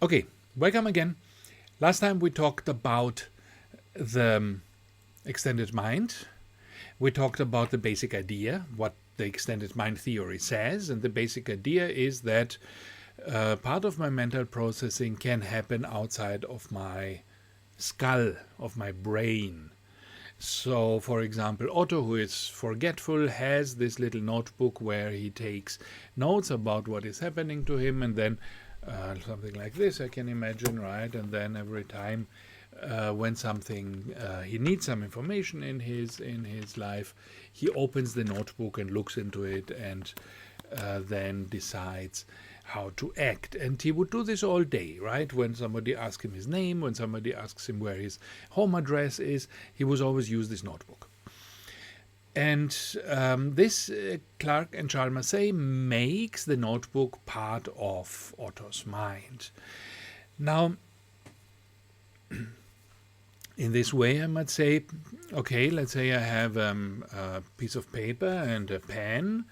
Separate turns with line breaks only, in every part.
Okay, welcome again. Last time we talked about the extended mind. We talked about the basic idea, what the extended mind theory says, and the basic idea is that part of my mental processing can happen outside of my skull, of my brain. So, for example, Otto, who is forgetful, has this little notebook where he takes notes about what is happening to him, and then something like this, I can imagine, right? And then every time when something he needs some information in his life, he opens the notebook and looks into it, and then decides how to act. And he would do this all day, right? When somebody asks him his name, when somebody asks him where his home address is, he would always use this notebook. And this, Clark and Chalmers say, makes the notebook part of Otto's mind. Now, in this way, I might say, okay, let's say I have a piece of paper and a pen,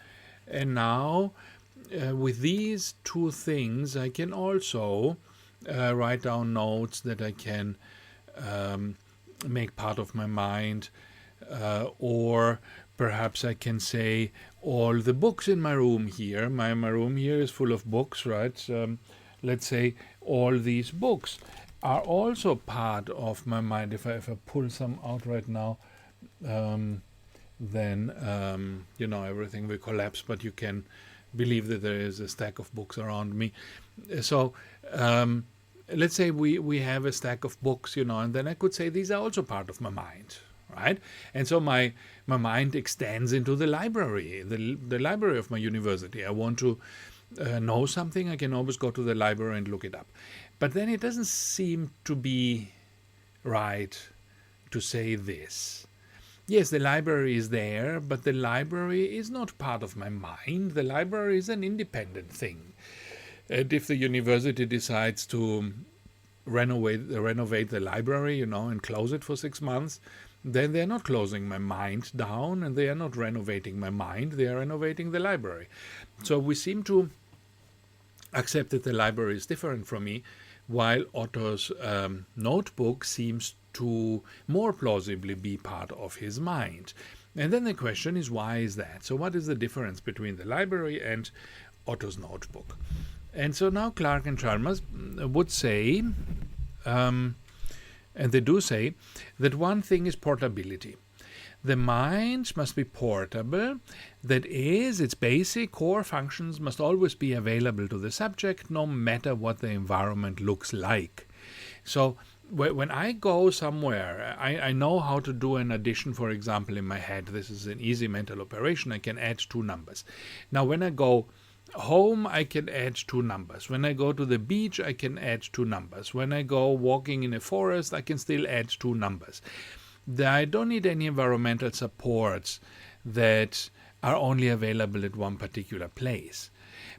and now with these two things, I can also write down notes that I can make part of my mind. Or perhaps I can say all the books in my room here. My room here is full of books, right? Let's say all these books are also part of my mind. If I pull some out right now, then everything will collapse. But you can believe that there is a stack of books around me. So let's say we have a stack of books, and then I could say these are also part of my mind. Right, and so my mind extends into the library, the library of my university. I want to know something, I can always go to the library and look it up. But then it doesn't seem to be right to say this. Yes, the library is there, but the library is not part of my mind. The library is an independent thing. And if the university decides to renovate the library, and close it for 6 months, then they're not closing my mind down, and they are not renovating my mind, they are renovating the library. So we seem to accept that the library is different from me, while Otto's notebook seems to more plausibly be part of his mind. And then the question is, why is that? So what is the difference between the library and Otto's notebook? And so now Clark and Chalmers would say, and they do say, that one thing is portability. The mind must be portable. That is, its basic core functions must always be available to the subject, no matter what the environment looks like. So when I go somewhere, I know how to do an addition, for example, in my head. This is an easy mental operation. I can add two numbers. Now, when I go home, I can add two numbers. When I go to the beach, I can add two numbers. When I go walking in a forest, I can still add two numbers. I don't need any environmental supports that are only available at one particular place.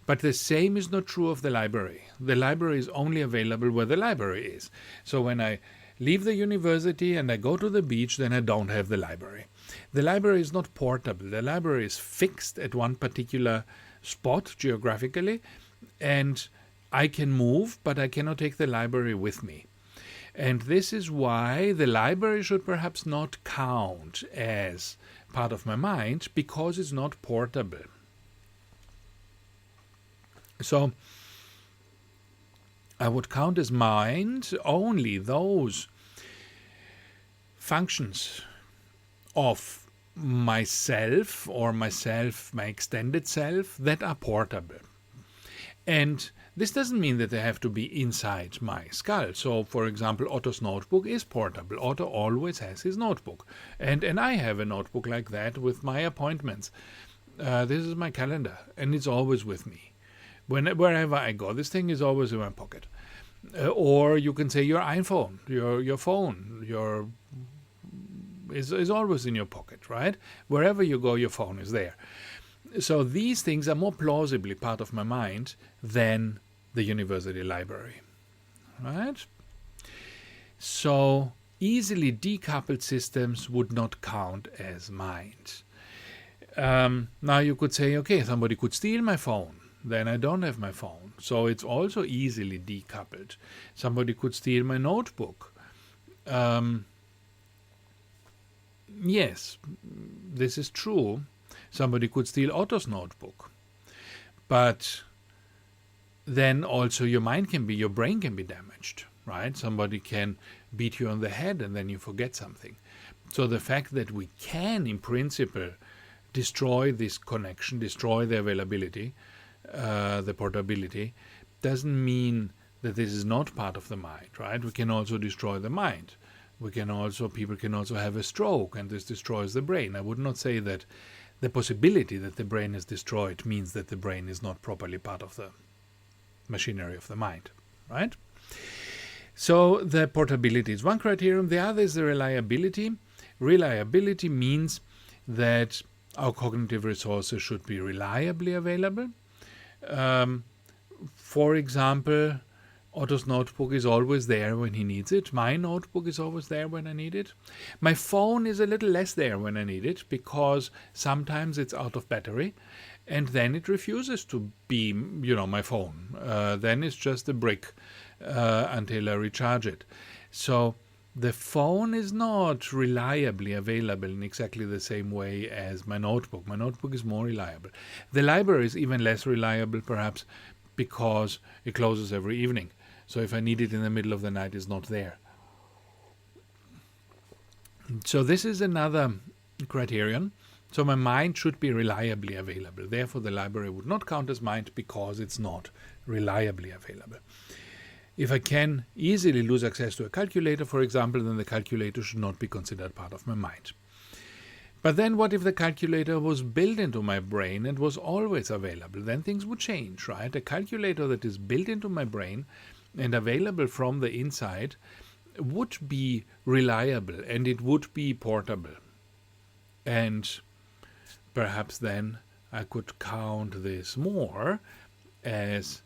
But the same is not true of the library. The library is only available where the library is. So when I leave the university and I go to the beach, then I don't have the library. The library is not portable. The library is fixed at one particular spot geographically, and I can move, but I cannot take the library with me. And this is why the library should perhaps not count as part of my mind, because it's not portable. So I would count as mind only those functions of myself or my extended self, that are portable. And this doesn't mean that they have to be inside my skull. So, for example, Otto's notebook is portable. Otto always has his notebook. And I have a notebook like that with my appointments. This is my calendar, and it's always with me. Wherever I go, this thing is always in my pocket. Or you can say your iPhone, your phone, is always in your pocket, right? Wherever you go, your phone is there. So these things are more plausibly part of my mind than the university library, right? So easily decoupled systems would not count as mind. Now you could say, okay, somebody could steal my phone. then I don't have my phone. So it's also easily decoupled. Somebody could steal my notebook. Yes, this is true. Somebody could steal Otto's notebook. But then also your brain can be damaged, right? Somebody can beat you on the head and then you forget something. So the fact that we can, in principle, destroy this connection, destroy the availability, the portability, doesn't mean that this is not part of the mind, right? We can also destroy the mind. People can also have a stroke, and this destroys the brain. I would not say that the possibility that the brain is destroyed means that the brain is not properly part of the machinery of the mind, right? So the portability is one criterion. The other is the reliability. Reliability means that our cognitive resources should be reliably available. For example, Otto's notebook is always there when he needs it. My notebook is always there when I need it. My phone is a little less there when I need it because sometimes it's out of battery and then it refuses to be, my phone. Then it's just a brick until I recharge it. So the phone is not reliably available in exactly the same way as my notebook. My notebook is more reliable. The library is even less reliable, perhaps, because it closes every evening. So if I need it in the middle of the night, it's not there. So this is another criterion. So my mind should be reliably available. Therefore, the library would not count as mind because it's not reliably available. If I can easily lose access to a calculator, for example, then the calculator should not be considered part of my mind. But then what if the calculator was built into my brain and was always available? Then things would change, right? A calculator that is built into my brain and available from the inside would be reliable and it would be portable. And perhaps then I could count this more as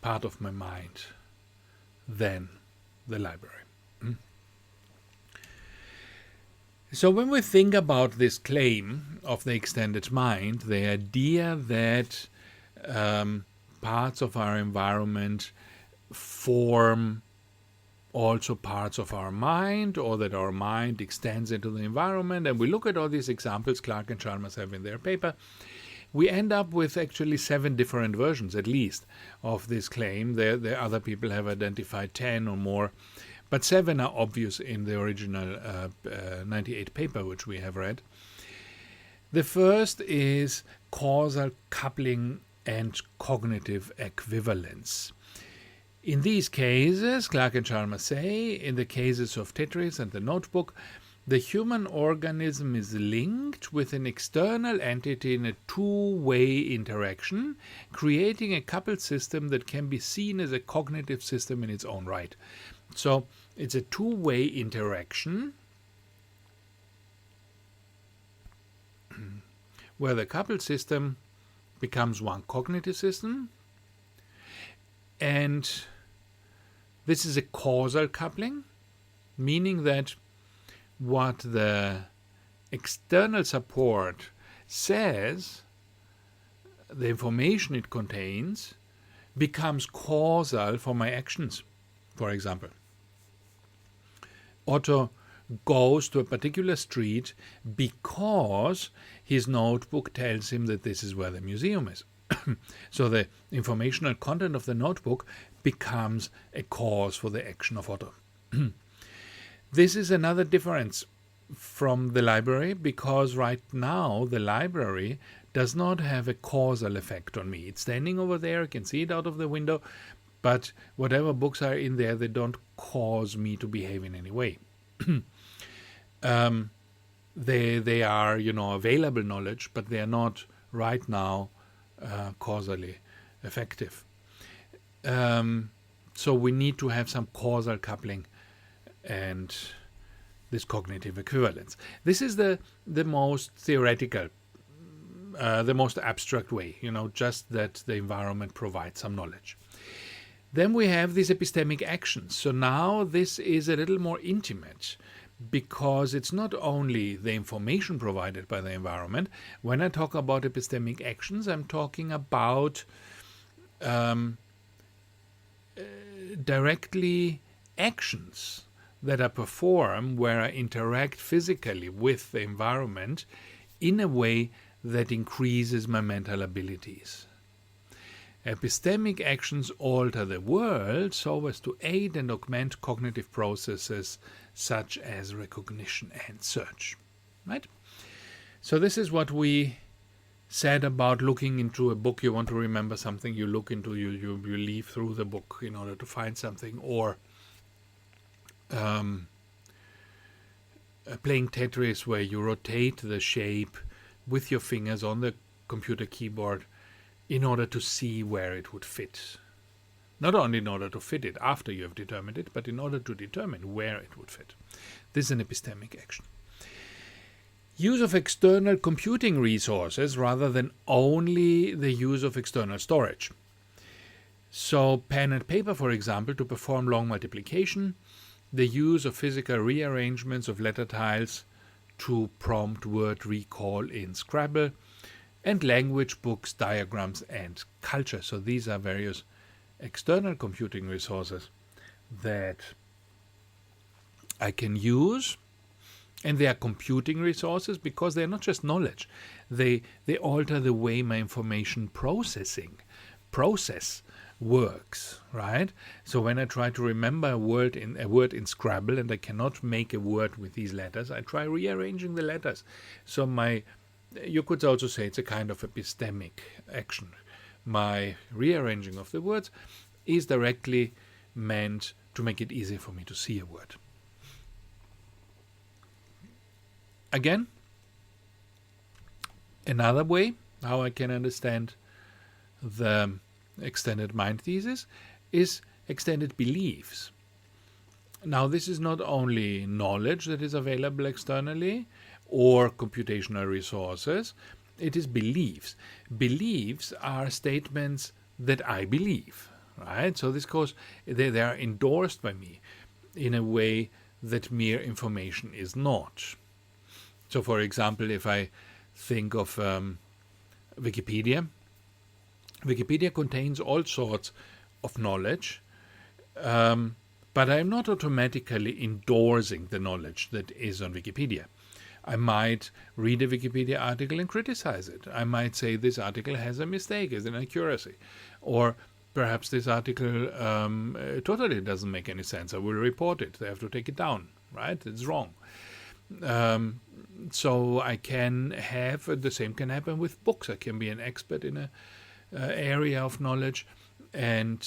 part of my mind than the library. So when we think about this claim of the extended mind, the idea that parts of our environment form also parts of our mind, or that our mind extends into the environment, and we look at all these examples Clark and Chalmers have in their paper, we end up with actually 7 different versions, at least, of this claim. There other people have identified 10 or more, but 7 are obvious in the original 98 paper, which we have read. The first is causal coupling and cognitive equivalence. In these cases, Clark and Chalmers say, in the cases of Tetris and the notebook, the human organism is linked with an external entity in a two-way interaction, creating a coupled system that can be seen as a cognitive system in its own right. So it's a two-way interaction where the coupled system becomes one cognitive system, and this is a causal coupling, meaning that what the external support says, the information it contains, becomes causal for my actions. For example, Otto goes to a particular street because his notebook tells him that this is where the museum is. So the informational content of the notebook becomes a cause for the action of Otto. This is another difference from the library, because right now the library does not have a causal effect on me. It's standing over there, I can see it out of the window, but whatever books are in there, they don't cause me to behave in any way. They are, available knowledge, but they are not right now causally effective. So we need to have some causal coupling and this cognitive equivalence. This is the most theoretical, the most abstract way, just that the environment provides some knowledge. Then we have these epistemic actions. So now this is a little more intimate, because it's not only the information provided by the environment. When I talk about epistemic actions, I'm talking about um, directly actions that I perform where I interact physically with the environment in a way that increases my mental abilities. Epistemic actions alter the world so as to aid and augment cognitive processes such as recognition and search. Right? So this is what we said about looking into a book. You want to remember something, you look into, you leaf through the book in order to find something, or playing Tetris where you rotate the shape with your fingers on the computer keyboard in order to see where it would fit. Not only in order to fit it after you have determined it, but in order to determine where it would fit. This is an epistemic action. Use of external computing resources rather than only the use of external storage. So pen and paper, for example, to perform long multiplication, the use of physical rearrangements of letter tiles to prompt word recall in Scrabble, and language books, diagrams, and culture. So these are various external computing resources that I can use, and they are computing resources because they're not just knowledge. They alter the way my information process works, right? So when I try to remember a word in Scrabble and I cannot make a word with these letters, I try rearranging the letters. So you could also say it's a kind of epistemic action. My rearranging of the words is directly meant to make it easy for me to see a word. Again, another way how I can understand the extended mind thesis is extended beliefs. Now, this is not only knowledge that is available externally or computational resources, it is beliefs. Beliefs are statements that I believe, right? So this goes, they are endorsed by me in a way that mere information is not. So, for example, if I think of Wikipedia, Wikipedia contains all sorts of knowledge, but I'm not automatically endorsing the knowledge that is on Wikipedia. I might read a Wikipedia article and criticize it. I might say this article has a mistake, has an inaccuracy, or perhaps this article totally doesn't make any sense. I will report it. They have to take it down, right? It's wrong. So I can have, the same can happen with books. I can be an expert in a area of knowledge, and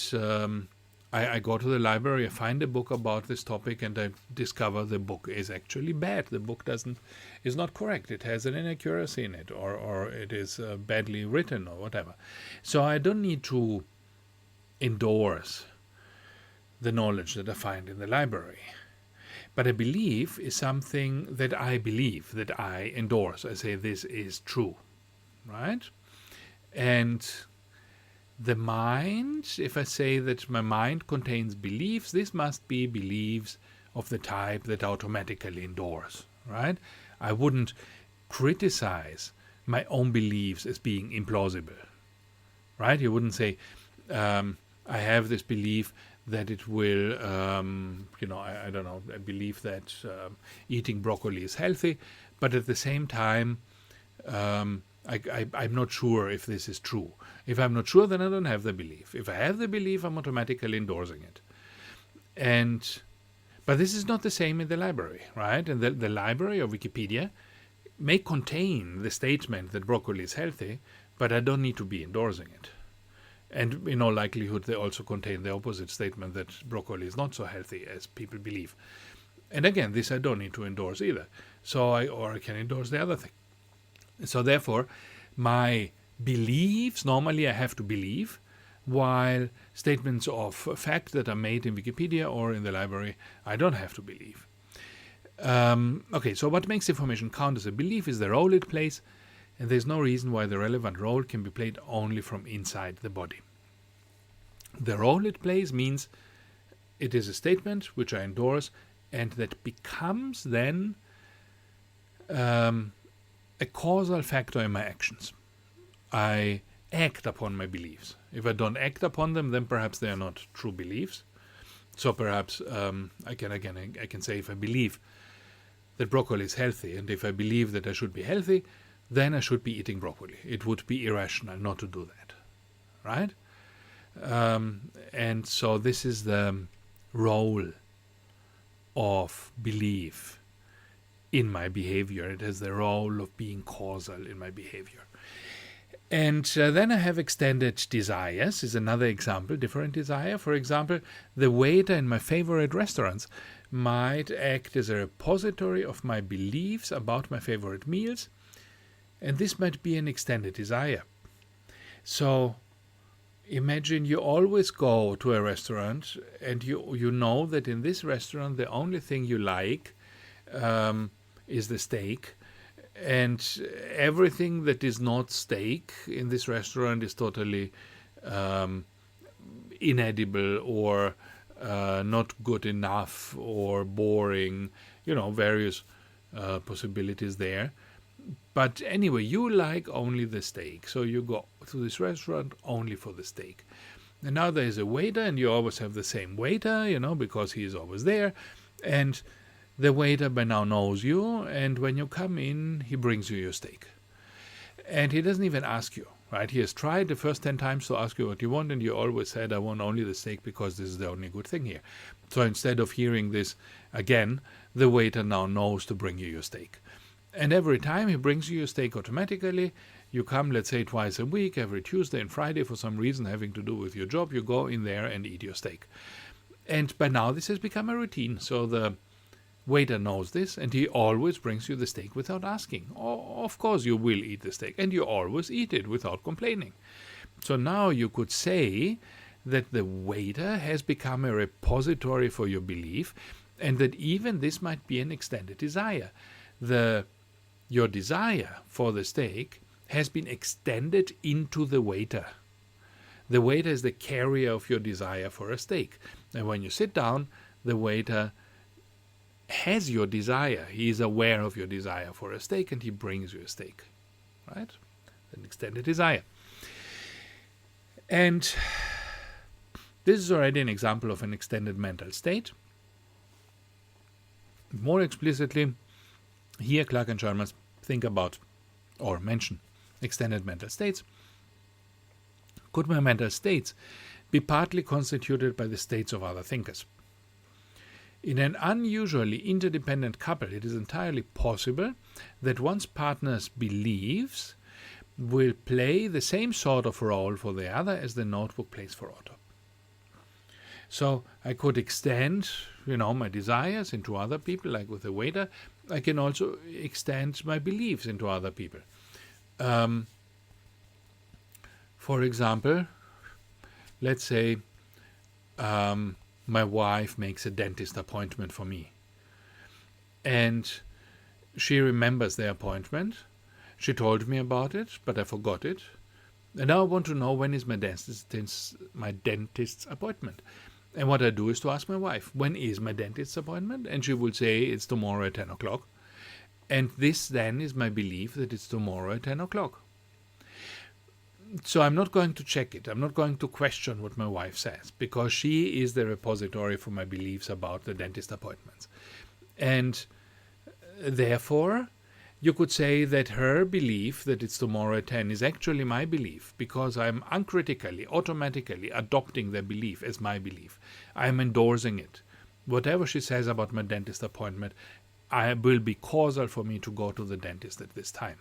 I go to the library, I find a book about this topic, and I discover the book is actually bad. The book is not correct. It has an inaccuracy in it, or it is badly written, or whatever. So I don't need to endorse the knowledge that I find in the library. But a belief is something that I believe, that I endorse. I say this is true, right? And the mind, if I say that my mind contains beliefs, this must be beliefs of the type that I automatically endorse, right? I wouldn't criticize my own beliefs as being implausible, right? You wouldn't say, I have this belief that it will, I don't know, I believe that eating broccoli is healthy, but at the same time, I'm not sure if this is true. If I'm not sure, then I don't have the belief. If I have the belief, I'm automatically endorsing it. But this is not the same in the library, right? And the library of Wikipedia may contain the statement that broccoli is healthy, but I don't need to be endorsing it. And in all likelihood, they also contain the opposite statement that broccoli is not so healthy as people believe. And again, this I don't need to endorse either. Or I can endorse the other thing. So therefore, my beliefs, normally I have to believe, while statements of fact that are made in Wikipedia or in the library, I don't have to believe. Okay, so what makes information count as a belief is the role it plays, and there's no reason why the relevant role can be played only from inside the body. The role it plays means it is a statement which I endorse, and that becomes then a causal factor in my actions. I act upon my beliefs. If I don't act upon them, then perhaps they are not true beliefs. So perhaps I can say, if I believe that broccoli is healthy, and if I believe that I should be healthy, then I should be eating broccoli. It would be irrational not to do that, right? And so this is the role of belief in my behavior. It has the role of being causal in my behavior. And then I have extended desires, is another example, different desire. For example, the waiter in my favorite restaurants might act as a repository of my beliefs about my favorite meals, and this might be an extended desire. So imagine you always go to a restaurant, and you know that in this restaurant the only thing you like is the steak, and everything that is not steak in this restaurant is totally inedible or not good enough or boring, various possibilities there. But anyway, you like only the steak, so you go to this restaurant only for the steak. And now there is a waiter, and you always have the same waiter, because he is always there, and the waiter by now knows you, and when you come in, he brings you your steak. And he doesn't even ask you, right? He has tried the first 10 times to ask you what you want, and you always said, I want only the steak because this is the only good thing here. So instead of hearing this again, the waiter now knows to bring you your steak. And every time he brings you your steak automatically, you come, let's say, twice a week, every Tuesday and Friday, for some reason having to do with your job, you go in there and eat your steak. And by now this has become a routine. So the waiter knows this, and he always brings you the steak without asking. Of course you will eat the steak, and you always eat it without complaining. So now you could say that the waiter has become a repository for your belief, and that even this might be an extended desire. Your desire for the steak has been extended into the waiter. The waiter is the carrier of your desire for a steak. And when you sit down, the waiter has your desire. He is aware of your desire for a steak, and he brings you a steak, right? An extended desire. And this is already an example of an extended mental state. More explicitly, here Clark and Chalmers think about or mention extended mental states. Could my mental states be partly constituted by the states of other thinkers? In an unusually interdependent couple, it is entirely possible that one's partner's beliefs will play the same sort of role for the other as the notebook plays for Otto. So I could extend, my desires into other people, like with the waiter. I can also extend my beliefs into other people. For example, let's say my wife makes a dentist appointment for me, and she remembers the appointment. She told me about it, but I forgot it, and now I want to know when is my dentist's appointment. And what I do is to ask my wife, when is my dentist's appointment? And she will say it's tomorrow at 10 o'clock. And this then is my belief that it's tomorrow at 10 o'clock. So I'm not going to check it. I'm not going to question what my wife says, because she is the repository for my beliefs about the dentist appointments. And therefore, you could say that her belief that it's tomorrow at 10 is actually my belief, because I'm uncritically, automatically adopting the belief as my belief. I'm endorsing it. Whatever she says about my dentist appointment, I will be causal for me to go to the dentist at this time.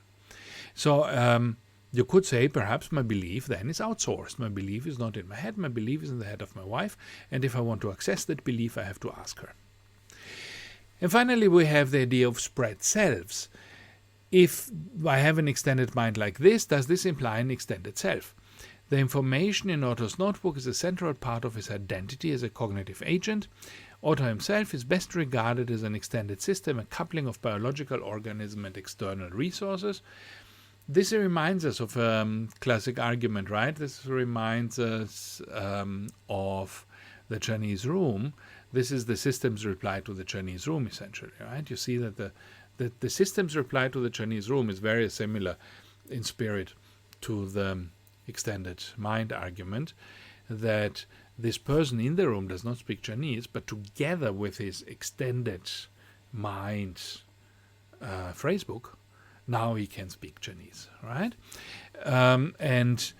So you could say perhaps my belief then is outsourced. My belief is not in my head. My belief is in the head of my wife. And if I want to access that belief, I have to ask her. And finally, we have the idea of spread selves. If I have an extended mind like this, does this imply an extended self? The information in Otto's notebook is a central part of his identity as a cognitive agent. Otto himself is best regarded as an extended system, a coupling of biological organism and external resources. This reminds us of a classic argument, right? This reminds us of the Chinese room. This is the system's reply to the Chinese room, essentially, right? You see that the system's reply to the Chinese room is very similar in spirit to the extended mind argument that this person in the room does not speak Chinese, but together with his extended mind phrasebook, now he can speak Chinese, right? And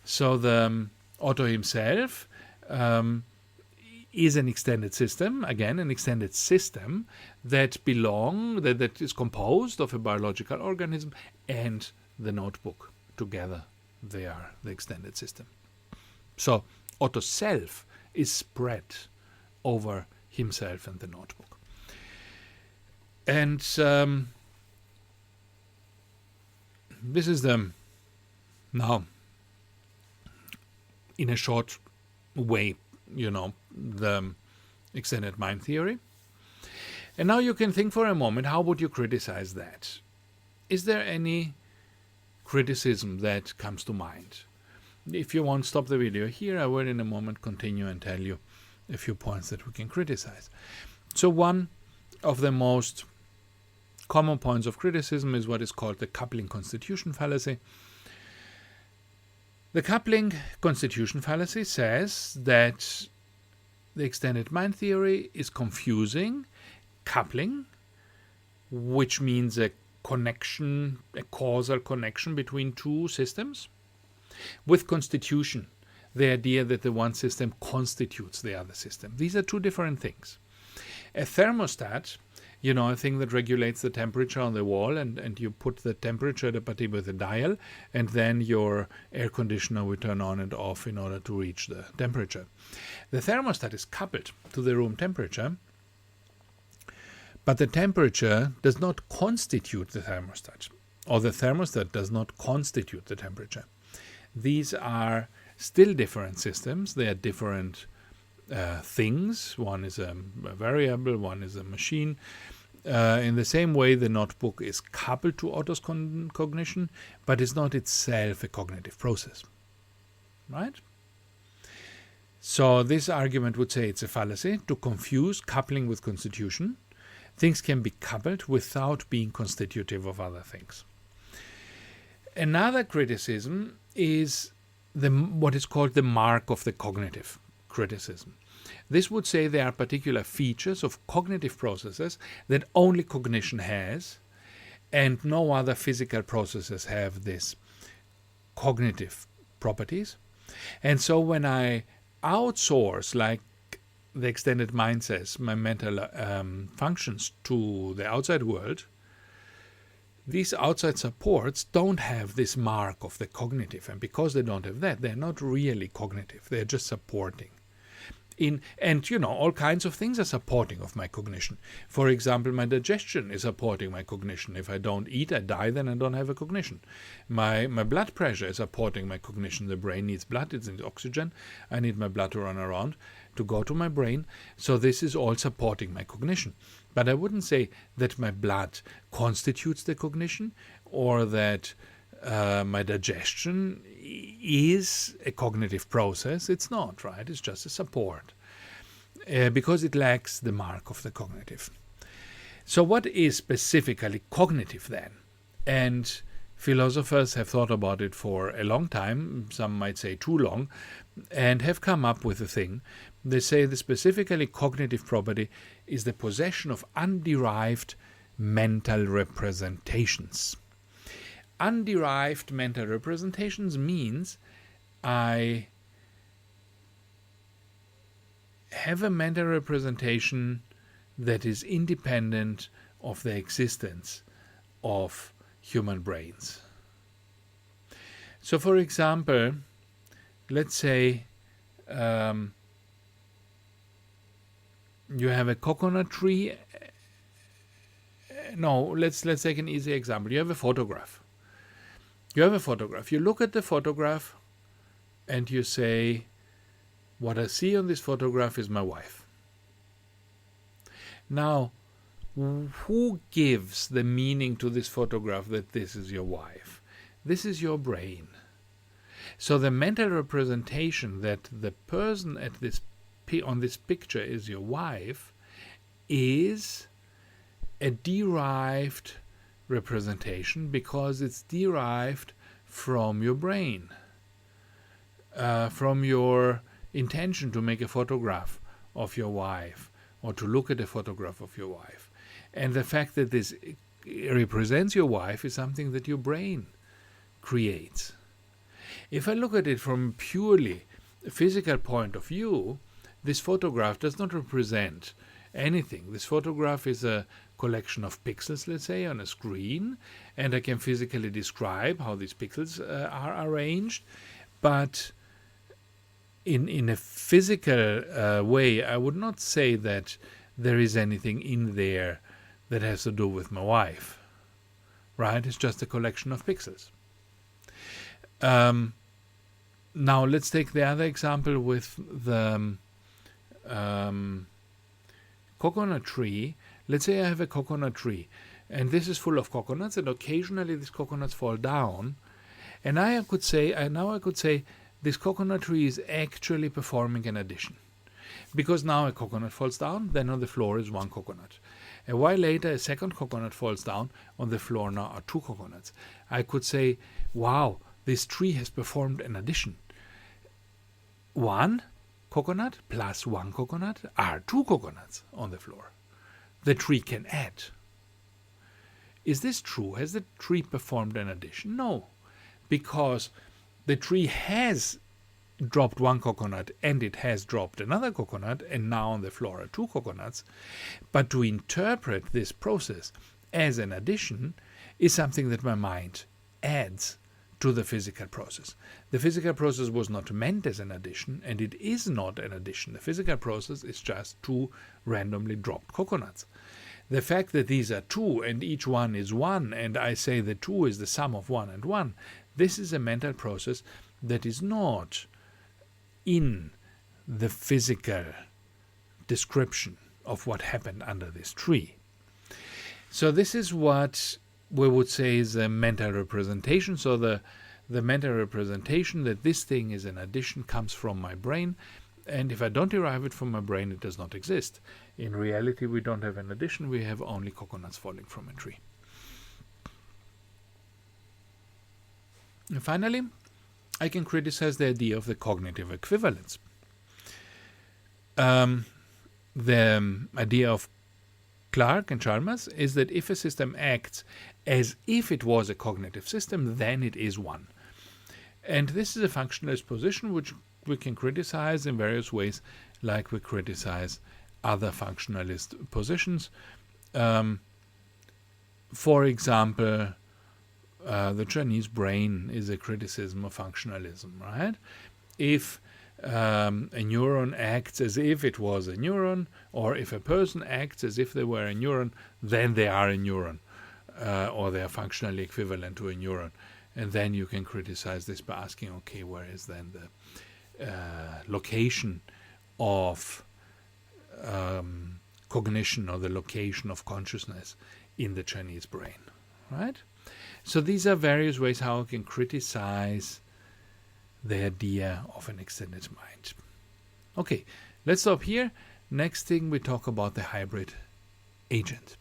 so the Otto himself is an extended system, again, an extended system that that is composed of a biological organism and the notebook. Together, they are the extended system. So Otto's self is spread over himself and the notebook. And this is now, in a short way, the extended mind theory. And now you can think for a moment, how would you criticize that? Is there any criticism that comes to mind? If you want, stop the video here. I will in a moment continue and tell you a few points that we can criticize. So one of the most common points of criticism is what is called the coupling constitution fallacy. The coupling constitution fallacy says that the extended mind theory is confusing coupling, which means a connection, a causal connection between two systems, with constitution, the idea that the one system constitutes the other system. These are two different things. A thermostat, a thing that regulates the temperature on the wall, and you put the temperature at a particular with a dial, and then your air conditioner will turn on and off in order to reach the temperature. The thermostat is coupled to the room temperature, but the temperature does not constitute the thermostat, or the thermostat does not constitute the temperature. These are still different systems. They are different things. One is a variable, one is a machine. In the same way, the notebook is coupled to Otto's cognition, but is not itself a cognitive process. Right? So this argument would say it's a fallacy to confuse coupling with constitution. Things can be coupled without being constitutive of other things. Another criticism is what is called the mark of the cognitive criticism. This would say there are particular features of cognitive processes that only cognition has, and no other physical processes have this cognitive properties. And so when I outsource, like the extended mind says, my mental functions to the outside world, these outside supports don't have this mark of the cognitive, and because they don't have that, they're not really cognitive. They're just supporting. All kinds of things are supporting of my cognition. For example, my digestion is supporting my cognition. If I don't eat, I die, then I don't have a cognition. My blood pressure is supporting my cognition. The brain needs blood, it needs oxygen. I need my blood to run around to go to my brain. So this is all supporting my cognition. But I wouldn't say that my blood constitutes the cognition, or that my digestion is a cognitive process. It's not, right? It's just a support because it lacks the mark of the cognitive. So what is specifically cognitive then? And philosophers have thought about it for a long time, some might say too long, and have come up with a thing. They say the specifically cognitive property is the possession of underived mental representations. Underived mental representations means I have a mental representation that is independent of the existence of human brains. So, for example, let's say you have a coconut tree. No, let's take an easy example. You have a photograph. You look at the photograph and you say, what I see on this photograph is my wife. Now, who gives the meaning to this photograph that this is your wife? This is your brain. So the mental representation that the person on this picture is your wife is a derived representation because it's derived from your brain. from your intention to make a photograph of your wife or to look at a photograph of your wife. And the fact that this represents your wife is something that your brain creates. If I look at it from a purely physical point of view, this photograph does not represent anything. This photograph is a collection of pixels, let's say, on a screen, and I can physically describe how these pixels are arranged. But in a physical way, I would not say that there is anything in there that has to do with my wife, right? It's just a collection of pixels. Now let's take the other example with the coconut tree. Let's say I have a coconut tree, and this is full of coconuts, and occasionally these coconuts fall down. And now I could say this coconut tree is actually performing an addition, because now a coconut falls down, then on the floor is one coconut. A while later, a second coconut falls down. On the floor now are two coconuts. I could say, wow, this tree has performed an addition. One coconut plus one coconut are two coconuts on the floor. The tree can add. Is this true? Has the tree performed an addition? No, because the tree has dropped one coconut and it has dropped another coconut, and now on the floor are two coconuts. But to interpret this process as an addition is something that my mind adds to the physical process. The physical process was not meant as an addition, and it is not an addition. The physical process is just two randomly dropped coconuts. The fact that these are two and each one is one, and I say the two is the sum of one and one, this is a mental process that is not in the physical description of what happened under this tree. So this is what we would say is a mental representation. So the mental representation that this thing is an addition comes from my brain, and if I don't derive it from my brain, it does not exist. In reality, we don't have an addition, we have only coconuts falling from a tree. And finally, I can criticize the idea of the cognitive equivalence. The idea of Clark and Chalmers is that if a system acts as if it was a cognitive system, then it is one. And this is a functionalist position which we can criticize in various ways, like we criticize other functionalist positions. For example, the Chinese brain is a criticism of functionalism, right? If a neuron acts as if it was a neuron, or if a person acts as if they were a neuron, then they are a neuron, or they are functionally equivalent to a neuron. And then you can criticize this by asking, okay, where is then the location of cognition, or the location of consciousness in the Chinese brain, right? So these are various ways how I can criticize the idea of an extended mind. Okay, let's stop here. Next thing we talk about the hybrid agent.